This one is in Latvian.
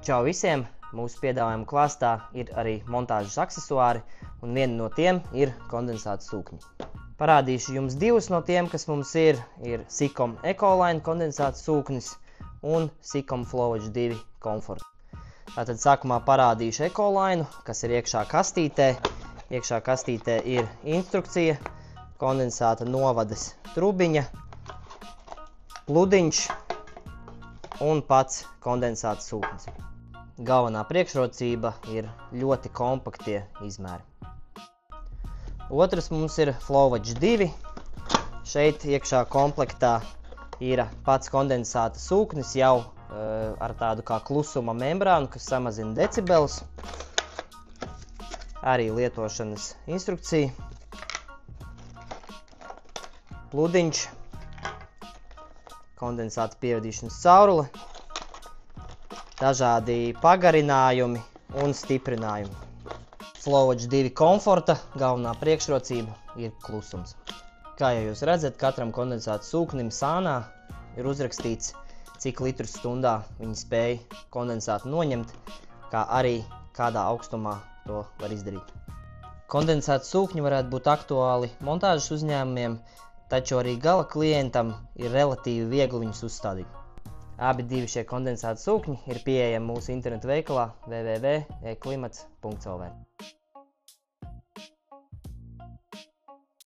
Čau visiem! Mūsu piedāvājuma klāstā ir arī montāžas aksesuāri, un viena no tiem ir kondensāta sūkņi. Parādīšu jums divus no tiem, kas mums ir Sikom Ecoline kondensāta sūknis un Sikom Flowedge 2 Comfort. Tātad sākumā parādīšu Ecoline, kas ir iekšā kastītē. Iekšā kastītē ir instrukcija, kondensāta novades trubiņa, pludiņš un pats kondensāta sūknis. Galvenā priekšrocība ir ļoti kompaktie izmēri. Otrs mums ir Flowedge 2. Šeit iekšā komplektā ir pats kondensāta sūknis jau ar tādu kā klusuma membrānu, kas samazina decibelus. Arī lietošanas instrukcija. Pludiņš, kondensāta pievadīšanas caurule, dažādi pagarinājumi un stiprinājumi. Flowedge 2 Comforta galvenā priekšrocība ir klusums. Kā jau jūs redzat, katram kondensāta sūknim sānā ir uzrakstīts, cik litrus stundā viņi spēj kondensātu noņemt, kā arī kādā augstumā to var izdarīt. Kondensāta sūkņi varētu būt aktuāli montāžas uzņēmumiem, taču arī gala klientam ir relatīvi viegli viņus uzstādīt. Abi divi šie kondensāta sūkņi ir pieejami mūsu internetu veikalā www.eklimats.lv.